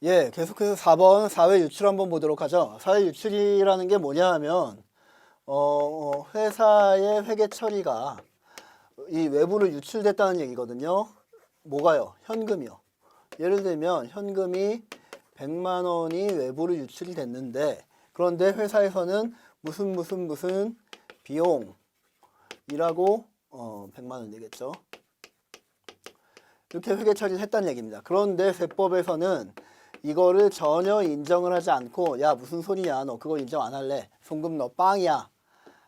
예, 계속해서 4번 사회 유출 한번 보도록 하죠. 사회 유출이라는 게 뭐냐 하면 회사의 회계 처리가 이 외부로 유출됐다는 얘기거든요. 뭐가요? 현금이요. 예를 들면 현금이 100만 원이 외부로 유출이 됐는데, 그런데 회사에서는 무슨 비용이라고 100만 원 되겠죠. 이렇게 회계 처리를 했다는 얘기입니다. 그런데 세법에서는 이거를 전혀 인정을 하지 않고, 야 무슨 소리냐, 너 그거 인정 안 할래, 송금 너 빵이야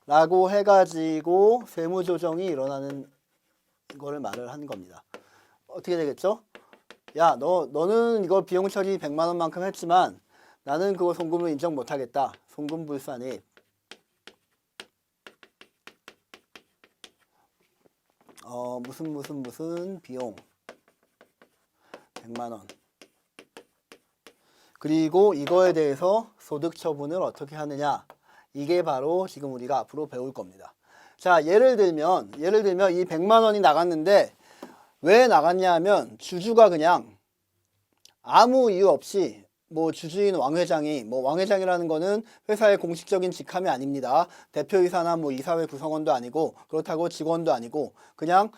라고 해가지고 세무조정이 일어나는 거를 말을 한 겁니다. 어떻게 되겠죠? 야 너는 이거 비용 처리 100만 원만큼 했지만 나는 그거 송금을 인정 못 하겠다. 송금불산입 무슨 비용 100만 원. 그리고 이거에 대해서 소득 처분을 어떻게 하느냐, 이게 바로 지금 우리가 앞으로 배울 겁니다. 자, 예를 들면 이 100만 원이 나갔는데 왜 나갔냐 하면 주주가 그냥 아무 이유 없이, 뭐 주주인 왕 회장이, 뭐 왕 회장이라는 거는 회사의 공식적인 직함이 아닙니다. 대표이사나 뭐 이사회 구성원도 아니고, 그렇다고 직원도 아니고, 그냥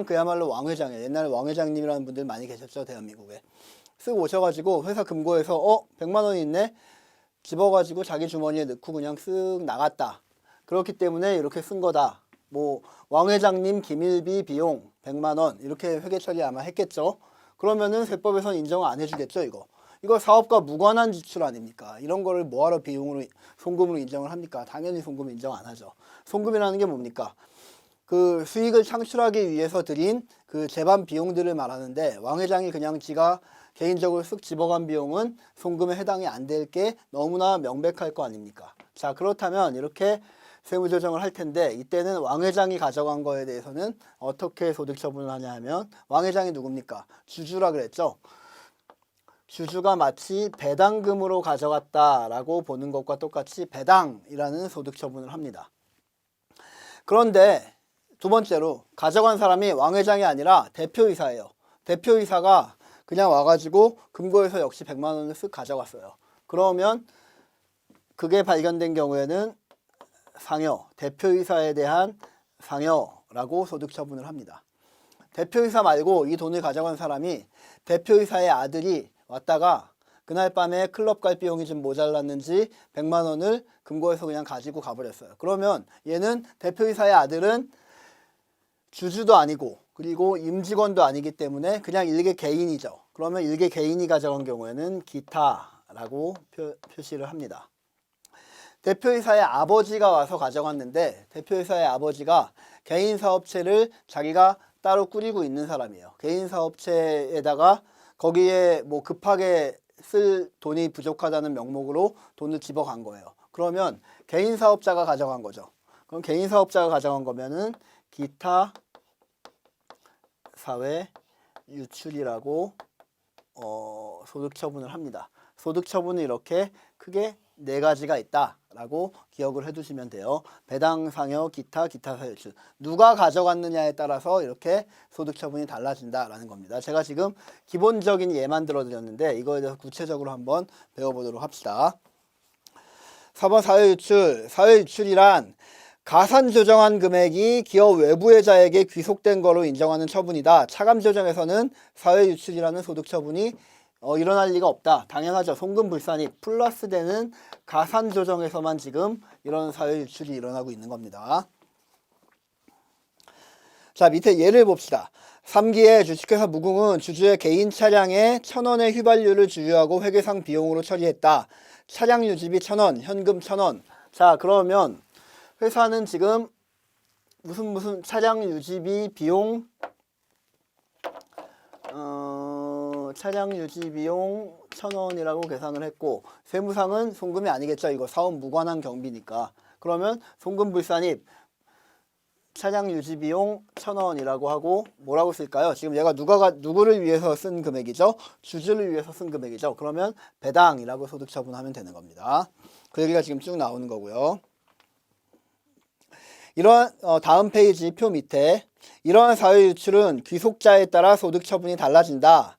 그야말로 왕 회장이에요. 옛날에 왕 회장님이라는 분들 많이 계셨죠, 대한민국에. 쓱 오셔가지고 회사 금고에서 100만 원이 있네, 집어가지고 자기 주머니에 넣고 그냥 쓱 나갔다. 그렇기 때문에 이렇게 쓴 거다. 뭐 왕 회장님 기밀비 비용 100만 원 이렇게 회계 처리 아마 했겠죠. 그러면은 세법에서는 인정 안 해주겠죠. 이거 사업과 무관한 지출 아닙니까? 이런 거를 뭐하러 비용으로, 송금으로 인정을 합니까? 당연히 송금 인정 안 하죠. 송금이라는 게 뭡니까? 그 수익을 창출하기 위해서 들인 그 재반 비용들을 말하는데, 왕 회장이 그냥 지가 개인적으로 쓱 집어간 비용은 송금에 해당이 안 될 게 너무나 명백할 거 아닙니까? 자, 그렇다면 이렇게 세무조정을 할 텐데, 이때는 왕 회장이 가져간 거에 대해서는 어떻게 소득 처분을 하냐 하면, 왕 회장이 누굽니까? 주주라 그랬죠. 주주가 마치 배당금으로 가져갔다라고 보는 것과 똑같이 배당이라는 소득 처분을 합니다. 그런데 두 번째로 가져간 사람이 왕 회장이 아니라 대표이사예요. 대표이사가 그냥 와가지고 금고에서 역시 100만 원을 쓱 가져갔어요. 그러면 그게 발견된 경우에는 상여, 대표이사에 대한 상여라고 소득 처분을 합니다. 대표이사 말고 이 돈을 가져간 사람이 대표이사의 아들이 왔다가 그날 밤에 클럽 갈 비용이 좀 모자랐는지 100만 원을 금고에서 그냥 가지고 가버렸어요. 그러면 얘는, 대표이사의 아들은 주주도 아니고 그리고 임직원도 아니기 때문에 그냥 일개 개인이죠. 그러면 일개 개인이 가져간 경우에는 기타라고 표시를 합니다. 대표이사의 아버지가 와서 가져갔는데, 대표이사의 아버지가 개인 사업체를 자기가 따로 꾸리고 있는 사람이에요. 개인 사업체에다가 거기에 뭐 급하게 쓸 돈이 부족하다는 명목으로 돈을 집어간 거예요. 그러면 개인 사업자가 가져간 거죠. 그럼 개인 사업자가 가져간 거면은 기타 사회 유출이라고 소득 처분을 합니다. 소득 처분은 이렇게 크게 네 가지가 있다라고 기억을 해두시면 돼요. 배당, 상여, 기타 사회 유출. 누가 가져갔느냐에 따라서 이렇게 소득 처분이 달라진다라는 겁니다. 제가 지금 기본적인 예만 들어드렸는데 이거에 대해서 구체적으로 한번 배워보도록 합시다. 4번 사회 유출. 사회 유출이란 가산 조정한 금액이 기업 외부회자에게 귀속된 거로 인정하는 처분이다. 차감 조정에서는 사회 유출이라는 소득 처분이 일어날 리가 없다. 당연하죠. 송금불산이 플러스 되는 가산 조정에서만 지금 이런 사회 유출이 일어나고 있는 겁니다. 자, 밑에 예를 봅시다. 3기의 주식회사 무궁은 주주의 개인 차량에 1,000원의 휘발유를 주유하고 회계상 비용으로 처리했다. 차량 유지비 1,000원, 현금 1,000원. 자, 그러면 회사는 지금 무슨 차량 유지비 비용, 차량 유지 비용 1,000원이라고 계산을 했고, 세무상은 송금이 아니겠죠. 이거 사업 무관한 경비니까. 그러면 송금불산입 차량 유지 비용 1,000원이라고 하고 뭐라고 쓸까요? 지금 얘가 누구를 위해서 쓴 금액이죠? 주주를 위해서 쓴 금액이죠. 그러면 배당이라고 소득 처분하면 되는 겁니다. 그 얘기가 지금 쭉 나오는 거고요. 이러한 다음 페이지 표 밑에 이러한 사회 유출은 귀속자에 따라 소득 처분이 달라진다